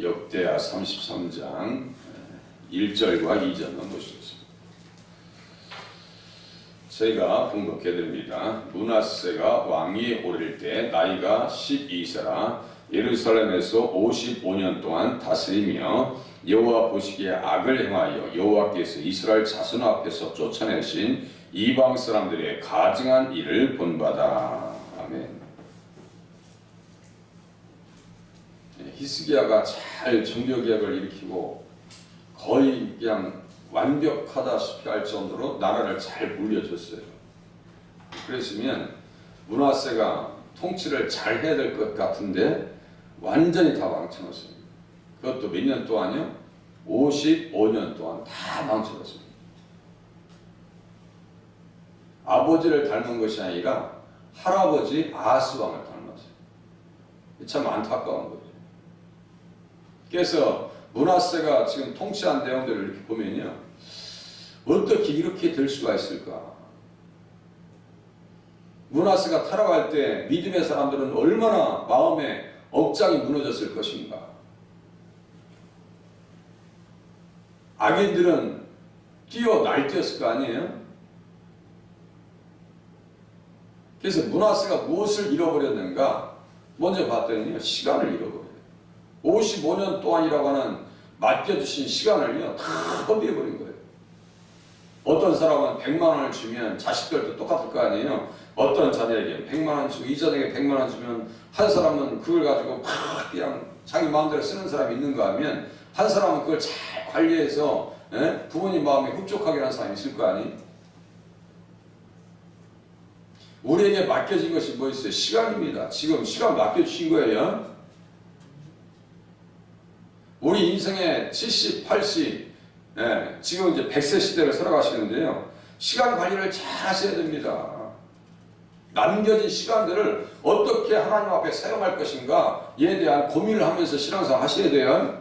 역대하 33장 1절과 2절만 보시겠습니다. 제가 봉독해드립니다. 므낫세가 왕위에 오를 때 나이가 12세라 예루살렘에서 55년 동안 다스리며 여호와 보시기에 악을 행하여 여호와께서 이스라엘 자손 앞에서 쫓아내신 이방 사람들의 가증한 일을 본받아. 아멘. 히스기야가 잘 정교개혁을 일으키고 거의 그냥 완벽하다시피 할 정도로 나라를 잘 물려줬어요. 그랬으면 므낫세가 통치를 잘 해야 될 것 같은데 완전히 다 망쳐놨습니다. 그것도 몇 년 동안요? 55년 동안 다 망쳐놨습니다. 아버지를 닮은 것이 아니라 할아버지 아하스 왕을 닮았어요. 참 안타까운 거죠. 그래서 므낫세가 지금 통치한 내용들을 이렇게 보면요, 어떻게 이렇게 될 수가 있을까? 므낫세가 타락할 때 믿음의 사람들은 얼마나 마음에 억장이 무너졌을 것인가? 악인들은 날뛰었을 거 아니에요? 그래서 므낫세가 무엇을 잃어버렸는가? 먼저 봤더니 시간을 잃어버려요. 55년 동안이라고 하는 맡겨주신 시간을요, 다 허비해버린 거예요. 어떤 사람은 100만 원을 주면 자식들도 똑같을 거 아니에요. 어떤 자녀에게 100만 원 주고 이 자녀에게 100만 원 주면 한 사람은 그걸 가지고 막 그냥 자기 마음대로 쓰는 사람이 있는가 하면 한 사람은 그걸 잘 관리해서 부모님 마음에 흡족하게 하는 사람이 있을 거 아니에요. 우리에게 맡겨진 것이 뭐 있어요? 시간입니다. 지금 시간 맡겨주신 거예요. 우리 인생의 70, 80, 지금 이제 100세 시대를 살아가시는데요. 시간 관리를 잘 하셔야 됩니다. 남겨진 시간들을 어떻게 하나님 앞에 사용할 것인가에 대한 고민을 하면서 신앙생활 하셔야 돼요.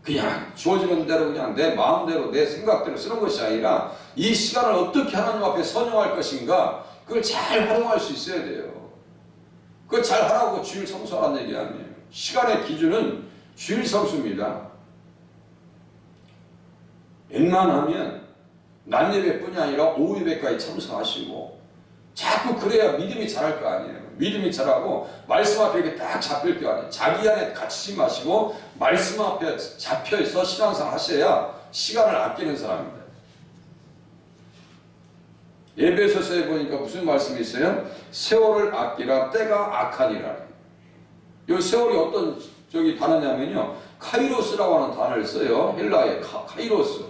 그냥 주어지는 대로 그냥 내 마음대로 내 생각대로 쓰는 것이 아니라 이 시간을 어떻게 하나님 앞에 선용할 것인가, 그걸 잘 활용할 수 있어야 돼요. 그걸 잘 하라고 주일 성수하라는 얘기 아니에요. 시간의 기준은 주일 성수입니다. 웬만하면 낮 예배뿐이 아니라 오후 예배까지 참석하시고, 자꾸 그래야 믿음이 자랄 거 아니에요. 믿음이 자라고 말씀 앞에 이렇게 딱 잡힐 거 아니에요. 자기 안에 갇히지 마시고 말씀 앞에 잡혀있어 신앙생활 하셔야 시간을 아끼는 사람입니다. 에베소서에 보니까 무슨 말씀이 있어요? 세월을 아끼라 때가 악하니라. 이 세월이 어떤 단어냐면요, 카이로스라고 하는 단어를 써요. 헬라의 카이로스.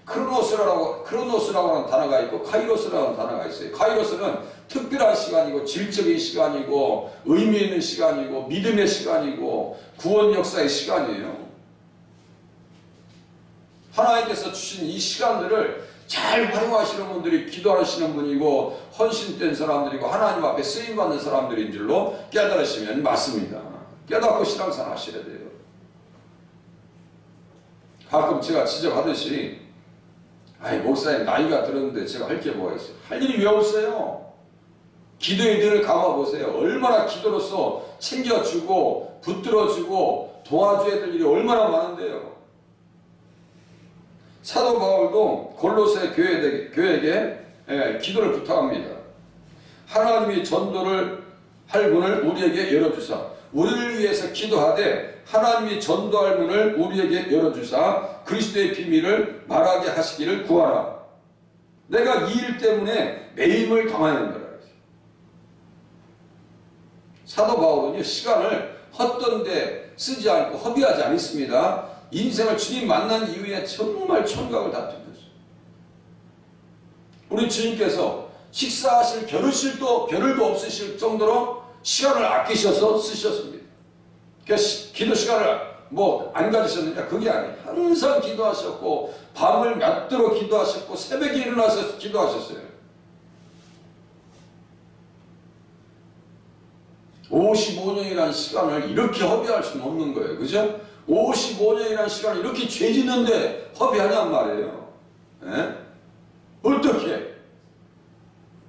크로노스라고 하는 단어가 있고 카이로스라는 단어가 있어요. 카이로스는 특별한 시간이고 질적인 시간이고 의미 있는 시간이고 믿음의 시간이고 구원 역사의 시간이에요. 하나님께서 주신 이 시간들을 잘 활용하시는 분들이 기도하시는 분이고 헌신된 사람들이고 하나님 앞에 쓰임받는 사람들인 줄로 깨달으시면 맞습니다. 깨닫고 신앙생활 하셔야 돼요. 가끔 제가 지적하듯이, 목사님 나이가 들었는데 제가 할 게 뭐가 있어요? 할 일이 왜 없어요? 기도의 눈을 감아보세요. 얼마나 기도로서 챙겨주고 붙들어주고 도와줘야 될 일이 얼마나 많은데요. 사도 바울도 골로새 교회에게 기도를 부탁합니다. 하나님이 전도를 할 문을 우리에게 열어주사, 우리를 위해서 기도하되 하나님이 전도할 문을 우리에게 열어주사 그리스도의 비밀을 말하게 하시기를 구하라. 내가 이 일 때문에 매임을 당하였노라. 사도 바울은요, 시간을 헛된 데 쓰지 않고 허비하지 않습니다. 인생을 주님 만난 이후에 정말 총각을 다투셨어요. 우리 주님께서 식사하실 겨를도 없으실 정도로 시간을 아끼셔서 쓰셨습니다. 그래서 기도 시간을 안 가지셨느냐? 그게 아니에요. 항상 기도하셨고 밤을 맺도록 기도하셨고 새벽에 일어나서 기도하셨어요. 55년이라는 시간을 이렇게 허비할 수는 없는 거예요. 그죠? 55년이라는 시간을 이렇게 죄 짓는데 허비하냔 말이에요. 어떻게?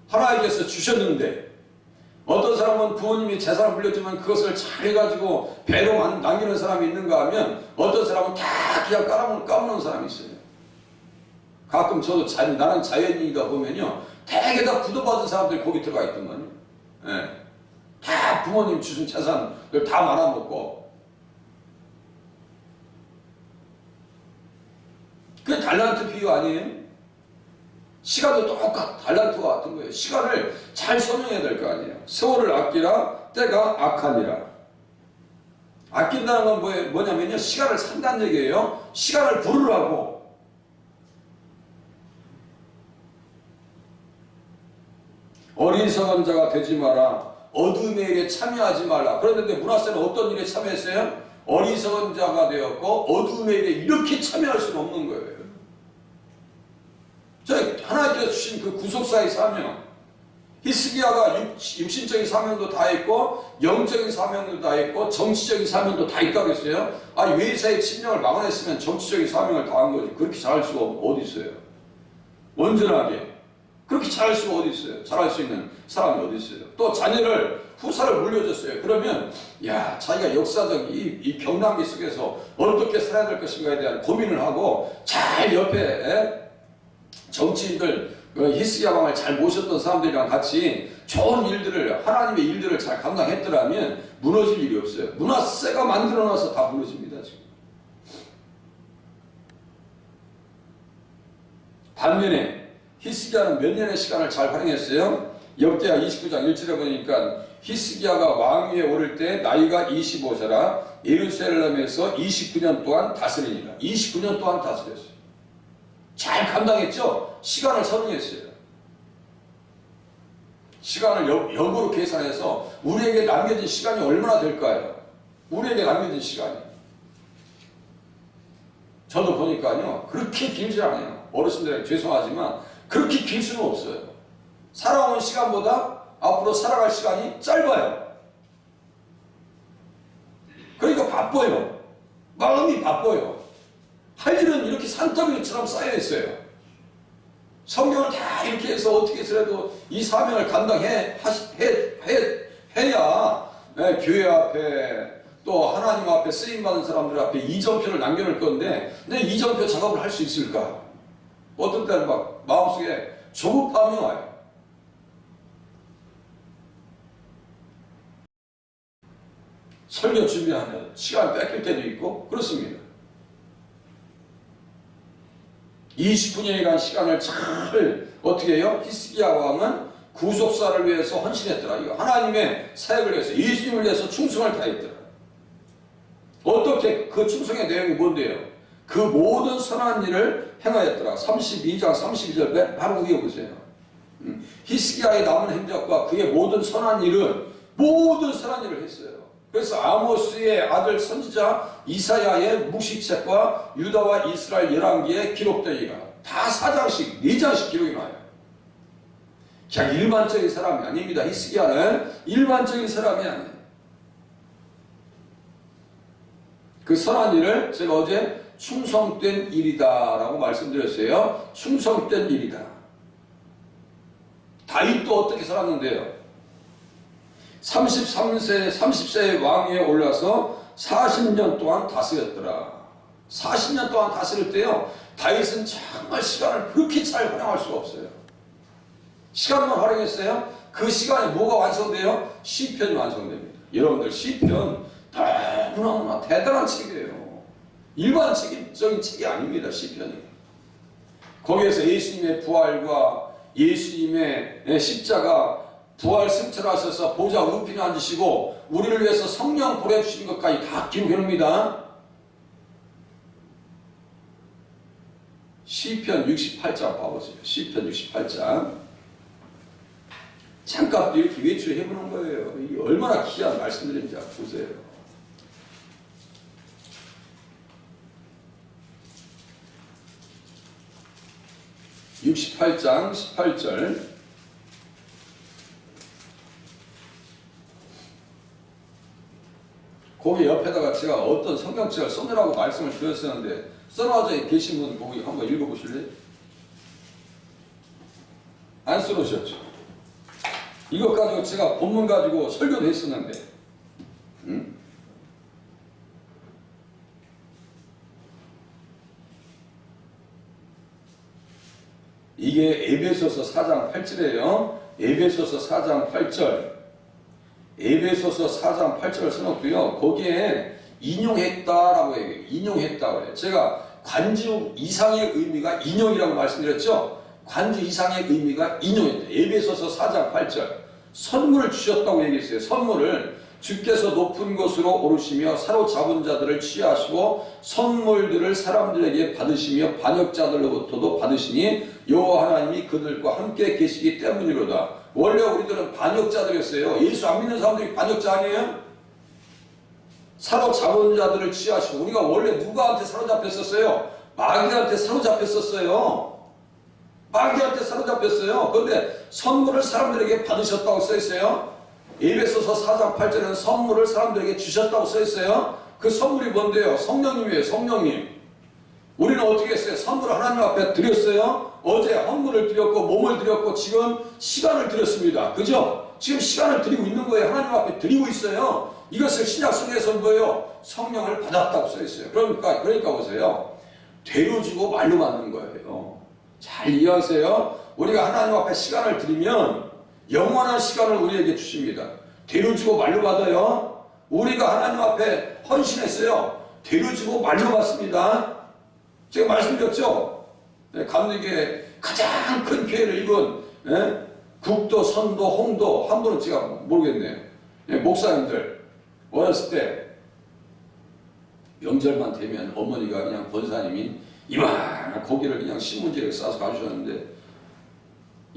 하나님께서 주셨는데 어떤 사람은 부모님이 재산을 물렸지만 그것을 잘 해가지고 배로 남기는 사람이 있는가 하면 어떤 사람은 다 그냥 까먹는 사람이 있어요. 가끔 저도 나는 자연인이다 보면요. 되게 다 부도받은 사람들이 거기 들어가 있더만요. 예. 다 부모님 주신 재산을 다 말아먹고. 그게 달란트 비유 아니에요? 시간도 달란트와 같은 거예요. 시간을 잘 선용해야 될 거 아니에요. 세월을 아끼라 때가 악하니라. 아낀다는 건 뭐냐면요. 시간을 산다는 얘기예요. 시간을 부르라고. 어리석은 자가 되지 마라. 어둠의 일에 참여하지 말라. 그런데 므낫세는 어떤 일에 참여했어요? 어리석은 자가 되었고 어둠의 일에 이렇게 참여할 수는 없는 거예요. 하나님께서 주신 그 구속사의 사명, 히스기야가 육신적인 사명도 다 했고 영적인 사명도 다 했고 정치적인 사명도 다 있다고 했어요. 외세의 침략을 막아냈으면 정치적인 사명을 다 한 거지. 그렇게 잘할 수가 어디 있어요? 온전하게 그렇게 잘할 수가 어디 있어요? 잘할 수 있는 사람이 어디 있어요? 또 자녀를 후사를 물려줬어요. 그러면 자기가 역사적 이 경랑기 속에서 어떻게 살아야 될 것인가에 대한 고민을 하고 잘 옆에 정치인들 히스기야 왕을 잘 모셨던 사람들이랑 같이 좋은 일들을 하나님의 일들을 잘 감당했더라면 무너질 일이 없어요. 므낫세가 만들어놔서 다 무너집니다. 지금. 반면에 히스기야는 몇 년의 시간을 잘 활용했어요. 역대하 29장 1절에 보니까 히스기야가 왕위에 오를 때 나이가 25세라 예루살렘에서 29년 동안 다스리니라. 29년 동안 다스렸어요. 잘 감당했죠? 시간을 선용했어요. 시간을 역으로 계산해서 우리에게 남겨진 시간이 얼마나 될까요? 우리에게 남겨진 시간이. 저도 보니까요. 그렇게 길지 않아요. 어르신들에게 죄송하지만 그렇게 길 수는 없어요. 살아온 시간보다 앞으로 살아갈 시간이 짧아요. 그러니까 바빠요. 마음이 바빠요. 할 일은 이렇게 산더미처럼 쌓여 있어요. 성경을 다 이렇게 해서 어떻게 해서라도 이 사명을 감당해야 교회 앞에 또 하나님 앞에 쓰임받은 사람들 앞에 이정표를 남겨놓을 건데 내 이정표 작업을 할 수 있을까? 어떤 때는 막 마음속에 조급함이 와요. 설교 준비하면 시간 뺏길 때도 있고 그렇습니다. 29년이라는 시간을 잘 어떻게 해요? 히스기야 왕은 구속사를 위해서 헌신했더라. 이거 하나님의 사역을 위해서 예수님을 위해서 충성을 다했더라. 어떻게 그 충성의 내용이 뭔데요? 그 모든 선한 일을 행하였더라. 32장 32절 바로 위에 보세요. 히스기야의 남은 행적과 그의 모든 선한 일을 했어요. 그래서 아모스의 아들 선지자 이사야의 묵시책과 유다와 이스라엘 열왕기에 기록되기가 다 4장씩 4장씩 기록이 나요. 그냥 일반적인 사람이 아닙니다. 히스기야는 일반적인 사람이 아니에요. 그 선한 일을 제가 어제 충성된 일이다 라고 말씀드렸어요. 충성된 일이다. 다윗도 어떻게 살았는데요? 30세의 왕위에 올라서 40년 동안 다스렸더라. 40년 동안 다스릴 때요. 다윗은 정말 시간을 그렇게 잘 활용할 수가 없어요. 시간만 활용했어요. 그 시간에 뭐가 완성돼요? 시편이 완성됩니다. 여러분들 시편 너무나 대단한 책이에요. 일반적인 책이 아닙니다. 시편이. 거기에서 예수님의 부활과 예수님의 십자가 부활 승천하셔서 보좌 우편에 앉으시고 우리를 위해서 성령 보내주신 것까지 다 기록해놓습니다. 시편 68장 봐보세요. 시편 68장 잠깐 이렇게 외출해보는 거예요. 이게 얼마나 귀한 말씀들인지 보세요. (68장) 18절 거기 옆에다가 제가 어떤 성경책을 써놓으라고 말씀을 드렸었는데 써놔져 계신 분 거기 한번 읽어보실래요? 안 써놓으셨죠? 이것 가지고 제가 본문 가지고 설교도 했었는데, 응? 이게 에베소서 4장 8절이에요. 에베소서 4장 8절. 에베소서 4장 8절을 써놓고요. 거기에 인용했다라고 해요. 인용했다고 해요. 제가 관주 이상의 의미가 인용이라고 말씀드렸죠. 관주 이상의 의미가 인용했다. 에베소서 4장 8절. 선물을 주셨다고 얘기했어요. 선물을 주께서 높은 곳으로 오르시며 사로잡은 자들을 취하시고 선물들을 사람들에게 받으시며 반역자들로부터도 받으시니 여호와 하나님이 그들과 함께 계시기 때문이로다. 원래 우리들은 반역자들이었어요. 예수 안 믿는 사람들이 반역자 아니에요? 사로잡은 자들을 취하시고, 우리가 원래 누구한테 사로잡혔었어요? 마귀한테 사로잡혔었어요. 마귀한테 사로잡혔어요. 그런데 선물을 사람들에게 받으셨다고 써있어요. 에베소서 4장 8절에는 선물을 사람들에게 주셨다고 써있어요. 그 선물이 뭔데요? 성령님이에요. 성령님. 우리는 어떻게 했어요? 선물을 하나님 앞에 드렸어요. 어제 헌물을 드렸고 몸을 드렸고 지금 시간을 드렸습니다. 그죠? 지금 시간을 드리고 있는 거예요. 하나님 앞에 드리고 있어요. 이것을 신약성경에서 뭐예요? 성령을 받았다고 써있어요. 그러니까 보세요. 되로 주고 말로 받는 거예요. 잘 이해하세요. 우리가 하나님 앞에 시간을 드리면 영원한 시간을 우리에게 주십니다. 되로 주고 말로 받아요. 우리가 하나님 앞에 헌신했어요. 되로 주고 말로 받습니다. 제가 말씀드렸죠? 감리교회 가장 큰 교회를 이룬 국도, 선도, 홍도, 한 분은 제가 모르겠네요. 목사님들 어렸을 때 명절만 되면 어머니가 그냥 권사님이 이만한 고기를 그냥 신문지에 싸서 가주셨는데,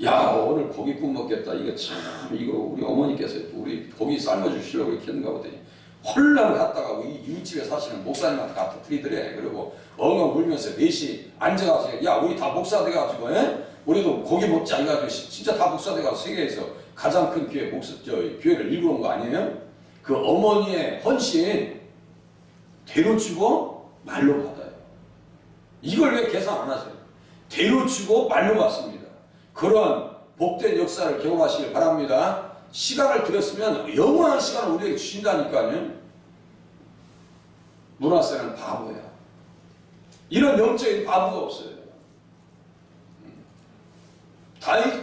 야 오늘 고기 구워 먹겠다. 이거 참 이거 우리 어머니께서 우리 고기 삶아주시려고 이렇게 했는가 보더니 홀랑 갔다가 이 이웃집에 사시는 목사님한테 갖다 드리더래. 그리고 엉엉 울면서 넷이 앉아가지고 야 우리 다 목사 돼가지고 우리도 고기 먹자 해가지고 진짜 다 목사 돼가지고 세계에서 가장 큰 교회 교회를 일구는 거 아니에요? 그 어머니의 헌신 대로 주고 말로 받아요. 이걸 왜 계산 안 하세요? 대로 주고 말로 받습니다. 그런 복된 역사를 경험하시길 바랍니다. 시간을 드렸으면 영원한 시간을 우리에게 주신다니까요. 문하세는 바보야. 이런 영적인 바보가 없어요.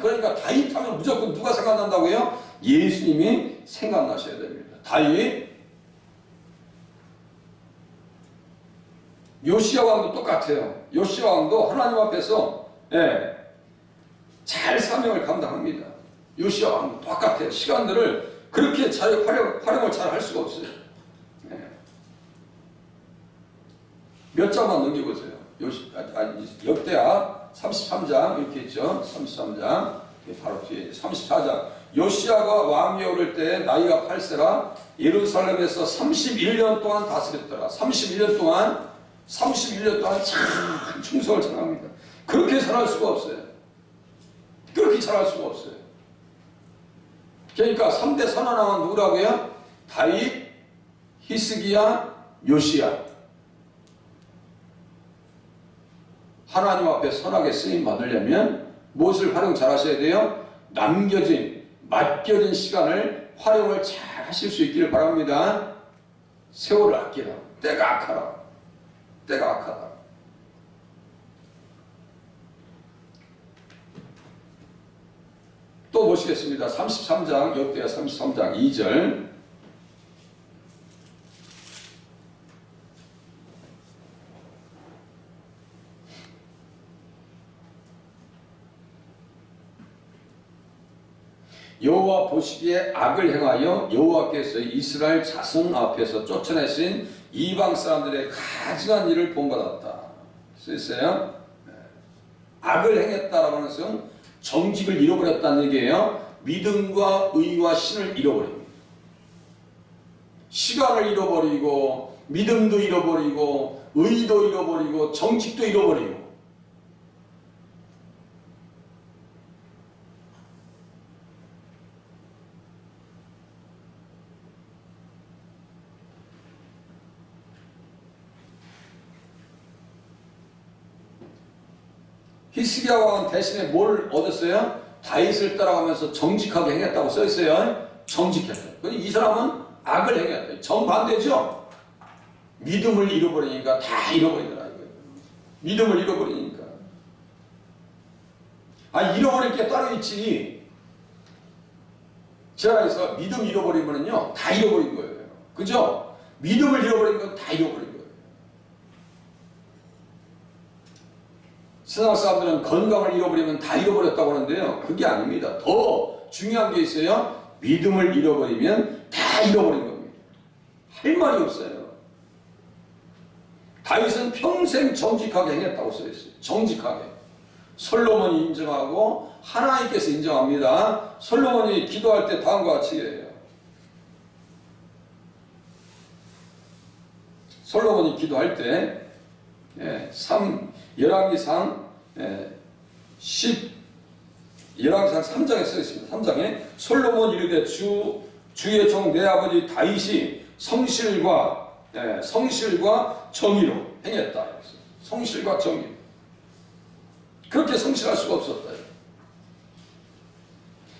그러니까 다윗 하면 무조건 누가 생각난다고요? 예수님이 생각나셔야 됩니다. 다윗, 요시야 왕도 똑같아요. 요시야 왕도 하나님 앞에서 잘 사명을 감당합니다. 요시야 왕도 똑같아요. 시간들을 그렇게 활용을 잘 할 수가 없어요. 몇 장만 넘겨보세요. 역대하 33장 이렇게 있죠. 33장 바로 뒤에 34장. 요시야가 왕위에 오를 때 나이가 8세라 예루살렘에서 31년 동안 다스렸더라. 31년 동안 참 충성을 잘합니다. 그렇게 잘할 수가 없어요. 그렇게 잘할 수가 없어요. 그러니까 3대 선언왕은 누구라고요? 다윗, 히스기야, 요시야. 하나님 앞에 선하게 쓰임 받으려면 무엇을 활용 잘 하셔야 돼요? 맡겨진 시간을 활용을 잘 하실 수 있기를 바랍니다. 세월을 아끼라. 때가 악하라. 때가 악하다. 또 보시겠습니다. 33장, 역대하 33장 2절. 여호와 보시기에 악을 행하여 여호와께서 이스라엘 자손 앞에서 쫓아내신 이방 사람들의 가증한 일을 본받았다. 쓰였어요? 악을 행했다라고 하는 것은 정직을 잃어버렸다는 얘기예요. 믿음과 의와 신을 잃어버립니다. 시간을 잃어버리고 믿음도 잃어버리고 의도 잃어버리고 정직도 잃어버리고. 히스기야 왕은 대신에 뭘 얻었어요? 다윗을 따라가면서 정직하게 행했다고 써 있어요. 정직했다. 그런데 이 사람은 악을 행했다. 정반대죠. 믿음을 잃어버리니까 다 잃어버리더라 이거예요. 믿음을 잃어버리니까. 잃어버릴 게 따로 있지. 제가 그래서 믿음 잃어버리면요 다 잃어버린 거예요. 그죠? 믿음을 잃어버린 건 다 잃어버린 거예요. 세상 사람들은 건강을 잃어버리면 다 잃어버렸다고 하는데요. 그게 아닙니다. 더 중요한 게 있어요. 믿음을 잃어버리면 다 잃어버린 겁니다. 할 말이 없어요. 다윗은 평생 정직하게 행했다고 써있어요. 정직하게. 솔로몬이 인정하고 하나님께서 인정합니다. 솔로몬이 기도할 때 다음과 같이 해요. 솔로몬이 기도할 때 열왕기상 3장에 써 있습니다. 3장에 솔로몬 이르되 주의 종 내 아버지 다윗이 성실과 정의로 행했다. 성실과 정의. 그렇게 성실할 수가 없었다.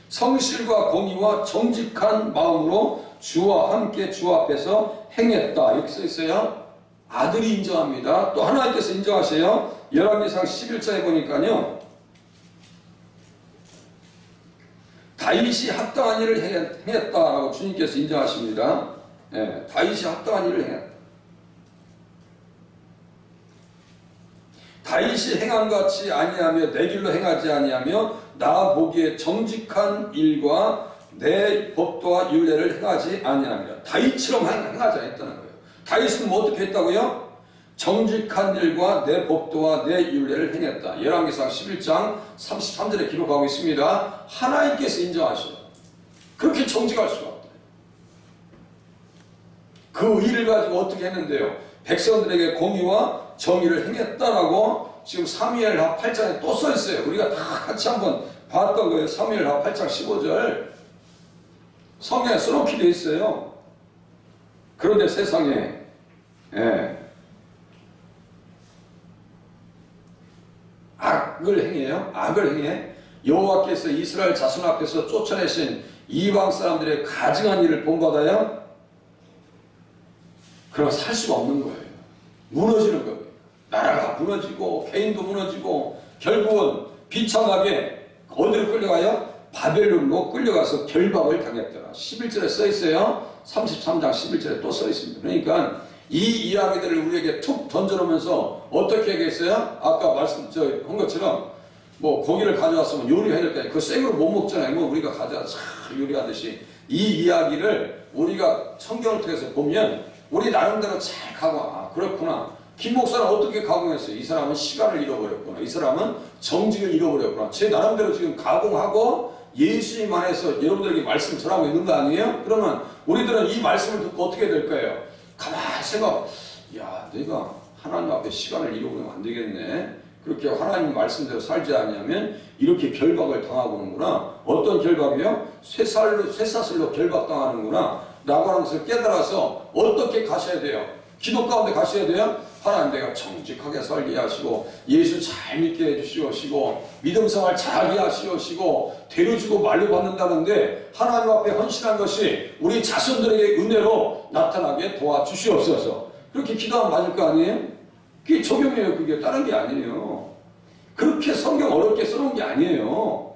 성실과 공의와 정직한 마음으로 주와 함께 주 앞에서 행했다. 이렇게 써 있어요. 아들이 인정합니다. 또 하나님께서 인정하세요. 열왕기상 11장에 보니까요. 다윗이 합당한 일을 행했다라고 주님께서 인정하십니다. 다윗이 합당한 일을 행했다. 다윗이 행한 것 같이 아니하며 내 길로 행하지 아니하며 나 보기에 정직한 일과 내 법도와 율례를 행하지 아니하며 다윗처럼 행하지 않았다는 거예요. 다윗은 뭐 어떻게 했다고요? 정직한 일과 내 법도와 내 율례를 행했다. 열왕기상 11장 33절에 기록하고 있습니다. 하나님께서 인정하셔요. 그렇게 정직할 수가 없다. 그 일을 가지고 어떻게 했는데요? 백성들에게 공의와 정의를 행했다라고 지금 사무엘하 8장에 또 써 있어요. 우리가 다 같이 한번 봤던 거예요. 사무엘하 8장 15절. 성경에 써놓게 되어 있어요. 그런데 세상에 악을 행해요. 악을 행해. 여호와께서 이스라엘 자손 앞에서 쫓아내신 이방 사람들의 가증한 일을 본받아요. 그럼 살 수가 없는 거예요. 무너지는 거예요. 나라가 무너지고 개인도 무너지고 결국은 비참하게 어디로 끌려가요? 바벨론으로 끌려가서 결박을 당했더라. 11절에 써 있어요. 33장 11절에 또 써 있습니다. 그러니까 이 이야기들을 우리에게 툭 던져놓으면서 어떻게 하겠어요? 아까 한 것처럼 뭐 고기를 가져왔으면 요리해야 될 때 그거 생으로 못 먹잖아요. 뭐 우리가 가져와서 요리하듯이 이 이야기를 우리가 성경을 통해서 보면 우리 나름대로 잘 가고 그렇구나. 김 목사는 어떻게 가공했어요? 이 사람은 시간을 잃어버렸구나. 이 사람은 정직을 잃어버렸구나. 제 나름대로 지금 가공하고 예수님 안에서 여러분들에게 말씀 전하고 있는 거 아니에요? 그러면 우리들은 이 말씀을 듣고 어떻게 될까요? 가만히 생각, 내가 하나님 앞에 시간을 잃어버리면 안 되겠네. 그렇게 하나님 말씀대로 살지 않으면 이렇게 결박을 당하고는구나. 어떤 결박이요? 쇠사슬로 결박당하는구나. 라고 하는 것을 깨달아서 어떻게 가셔야 돼요? 기도 가운데 가셔야 돼요? 하나님 내가 정직하게 살게 하시고 예수 잘 믿게 해주시옵시고 믿음 생활 잘하게 하시옵시고 데려주고 말로 받는다는데 하나님 앞에 헌신한 것이 우리 자손들에게 은혜로 나타나게 도와주시옵소서. 그렇게 기도하면 맞을 거 아니에요? 그게 적용이에요. 그게 다른 게 아니에요. 그렇게 성경 어렵게 써놓은 게 아니에요.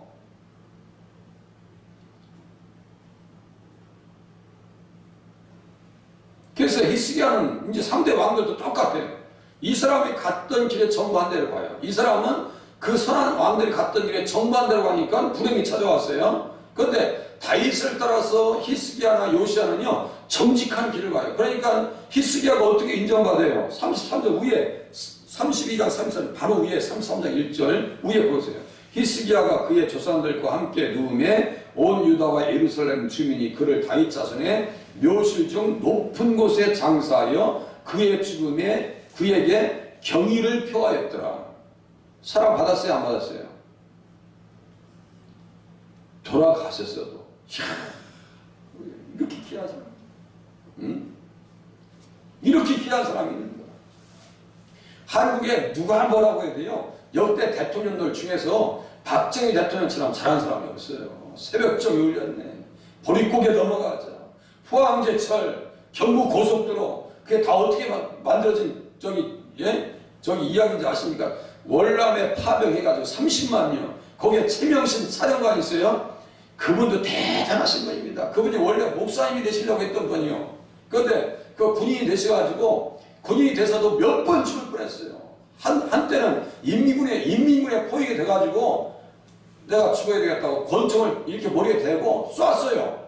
그래서 히스기야는 이제 3대 왕들도 똑같아요. 이 사람이 갔던 길의 정반대로 가요. 이 사람은 그 선한 왕들이 갔던 길의 정반대로 가니까 불행이 찾아왔어요. 그런데 다윗을 따라서 히스기야나 요시야는요 정직한 길을 가요. 그러니까 히스기야가 어떻게 인정받아요? 33절 위에 32장 33절 바로 위에 33장 1절 위에 보세요. 히스기야가 그의 조상들과 함께 누움에 온 유다와 예루살렘 주민이 그를 다윗 자손의 묘실 중 높은 곳에 장사하여 그의 죽음에 그에게 경의를 표하였더라. 사랑 받았어요? 안 받았어요? 돌아가셨어도 이렇게 귀한 사람, 이렇게 귀한 사람이 있는 거야. 한국에 누가 뭐라고 해야 돼요? 역대 대통령들 중에서 박정희 대통령처럼 잘한 사람이 없어요. 새벽정이 울렸네. 보릿고개 넘어가자. 포항제철, 경부고속도로, 그게 다 어떻게 만들어진 저기 이야기인지 아십니까? 월남에 파병해가지고 30만이요. 거기에 최명신 사령관이 있어요. 그분도 대단하신 분입니다. 그분이 원래 목사님이 되시려고 했던 분이요. 그런데 그 군인이 되셔가지고 군인이 돼서도 몇 번 죽을 뻔했어요. 한때는 인민군에 포위가 돼가지고 내가 죽어야 되겠다고 권총을 이렇게 머리에 대고 쐈어요.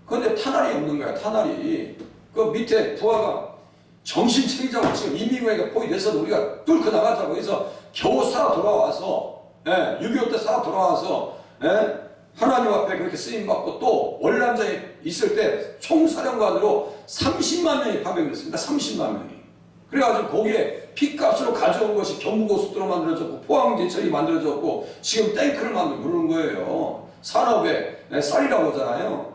그런데 탄알이 없는 거야. 탄알이. 그 밑에 부하가 정신 차리자고 지금 인민군에게 포위돼서 우리가 뚫고 나가자고 해서 겨우 살아 돌아와서 6.25 때 살아 돌아와서 하나님 앞에 그렇게 쓰임받고 또 월남전에 있을 때 총사령관으로 30만 명이 파병됐습니다. 30만 명이. 그래가지고 거기에 핏값으로 가져온 것이 경부고속도로 만들어졌고 포항제철이 만들어졌고 지금 탱크를 만들고 그러는 거예요. 산업에 쌀이라고 하잖아요.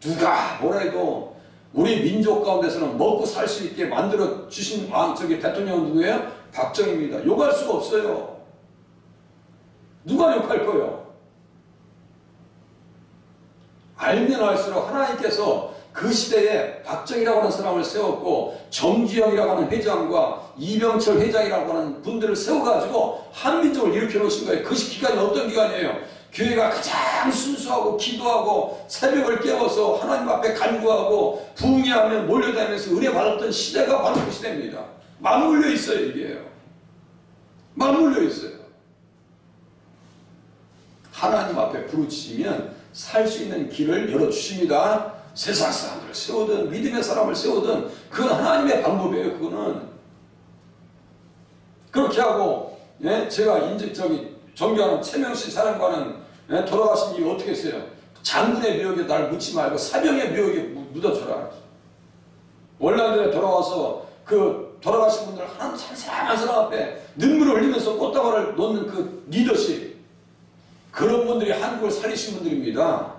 누가 뭐라 해도 우리 민족 가운데서는 먹고 살 수 있게 만들어 주신 대통령은 누구예요? 박정희입니다. 욕할 수가 없어요. 누가 욕할 거예요? 알면 알수록 하나님께서 그 시대에 박정희라고 하는 사람을 세웠고 정주영이라고 하는 회장과 이병철 회장이라고 하는 분들을 세워가지고 한민족을 일으켜 놓으신 거예요. 그 기간이 어떤 기간이에요? 교회가 가장 순수하고 기도하고 새벽을 깨워서 하나님 앞에 간구하고 부흥회하면 몰려다니면서 은혜받았던 시대가 바로 그 시대입니다. 맞물려 있어요. 이게요. 맞물려 있어요. 하나님 앞에 부르짖으면 살 수 있는 길을 열어주십니다. 세상 사람들을 세우든 믿음의 사람을 세우든 그건 하나님의 방법이에요. 그거는 그렇게 하고 제가 존경하는 최명신 사령관은 돌아가신 이유 어떻게 했어요? 장군의 묘역에 날 묻지 말고 사병의 묘역에 묻어줘라. 월남전에 돌아와서 그 돌아가신 분들 한 사람 한 사람 앞에 눈물을 흘리면서 꽃다발을 놓는 그 리더십, 그런 분들이 한국을 살리신 분들입니다.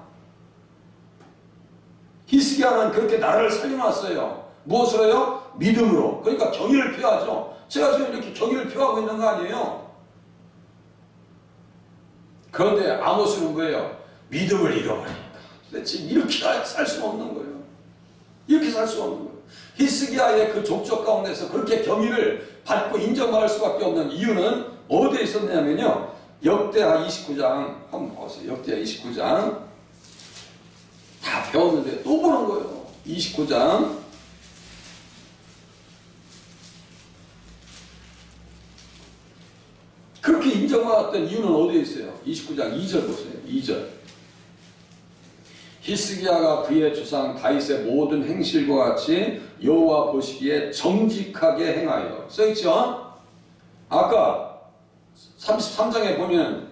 히스기야는 그렇게 나라를 살려놨어요. 무엇으로요? 믿음으로. 그러니까 경의를 표하죠. 제가 지금 이렇게 경의를 표하고 있는 거 아니에요? 그런데 아모스는 뭐예요? 믿음을 잃어버리니까. 도대체 이렇게 살 수가 없는 거예요. 이렇게 살 수가 없는 거예요. 히스기야의 그 족적 가운데서 그렇게 경의를 받고 인정받을 수밖에 없는 이유는 어디에 있었냐면요. 역대하 29장 한번 보세요. 역대하 29장 다 배웠는데 또 보는 거예요. 29장 그렇게 인정받았던 이유는 어디에 있어요? 29장 2절 보세요. 2절 히스기야가 그의 조상 다윗의 모든 행실과 같이 여호와 보시기에 정직하게 행하여 써있죠? 아까 33장에 보면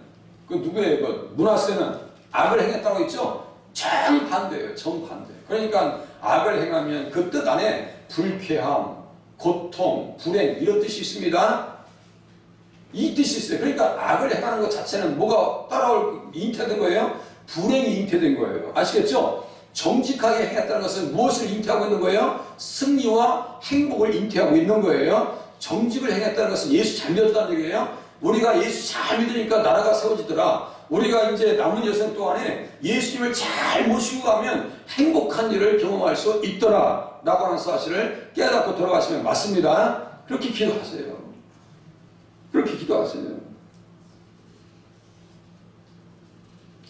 그 누구예요? 그 므낫세는 악을 행했다고 했죠? 정반대예요. 정반대. 그러니까 악을 행하면 그 뜻 안에 불쾌함, 고통, 불행 이런 뜻이 있습니다. 이 뜻이 있어요. 그러니까 악을 행하는 것 자체는 뭐가 잉태된 거예요? 불행이 잉태된 거예요. 아시겠죠? 정직하게 행했다는 것은 무엇을 잉태하고 있는 거예요? 승리와 행복을 잉태하고 있는 거예요. 정직을 행했다는 것은 예수 잘 믿었다는 얘기예요. 우리가 예수 잘 믿으니까 나라가 세워지더라. 우리가 이제 남은 여생 동안에 예수님을 잘 모시고 가면 행복한 일을 경험할 수 있더라 라고 하는 사실을 깨닫고 돌아가시면 맞습니다. 그렇게 기도하세요. 그렇게 기도하세요.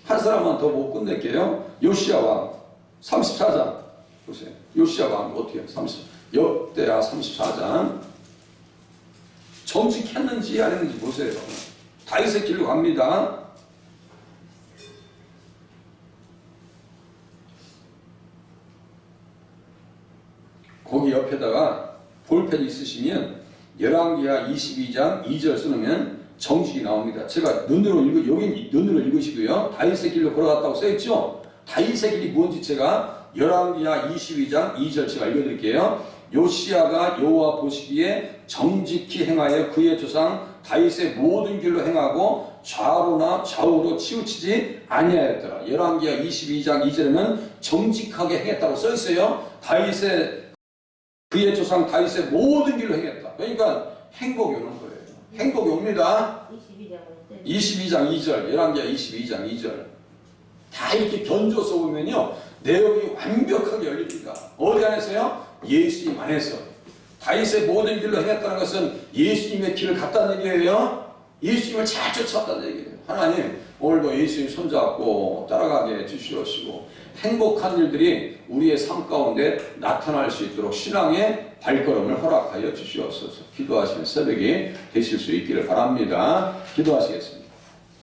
한 사람만 더 못 끝낼게요. 요시야 왕 34장 보세요. 요시야 왕 어떻게 해요? 역대하 34장 정직했는지 안 했는지 보세요. 다윗의 길로 갑니다. 거기 옆에다가 볼펜 있으시면 열왕기하 22장 2절 쓰면 정직이 나옵니다. 제가 여기 눈으로 읽으시고요. 다윗의 길로 걸어갔다고 써있죠? 다윗의 길이 뭔지 제가 열왕기하 22장 2절 제가 읽어드릴게요. 요시야가 여호와 보시기에 정직히 행하여 그의 조상 다윗의 모든 길로 행하고 좌로나 좌우로 치우치지 아니하였더라. 열왕기하 22장 2절에는 정직하게 행했다고 써있어요. 그의 조상 다윗의 모든 길로 행했다. 그러니까 행복이 오는 거예요. 행복이 옵니다. 22장 22장 2절, 열왕기하 22장 2절. 다 이렇게 견줘서 보면요. 내용이 완벽하게 열립니다. 어디 안에서요? 예수님 안에서. 다윗의 모든 길로 행했다는 것은 예수님의 길을 갔다는 얘기예요. 예수님을 잘 쫓아왔다는 얘기예요. 하나님, 오늘도 예수님 손잡고 따라가게 해주시옵시고 행복한 일들이 우리의 삶 가운데 나타날 수 있도록 신앙의 발걸음을 허락하여 주시옵소서. 기도하시는 새벽이 되실 수 있기를 바랍니다. 기도하시겠습니다.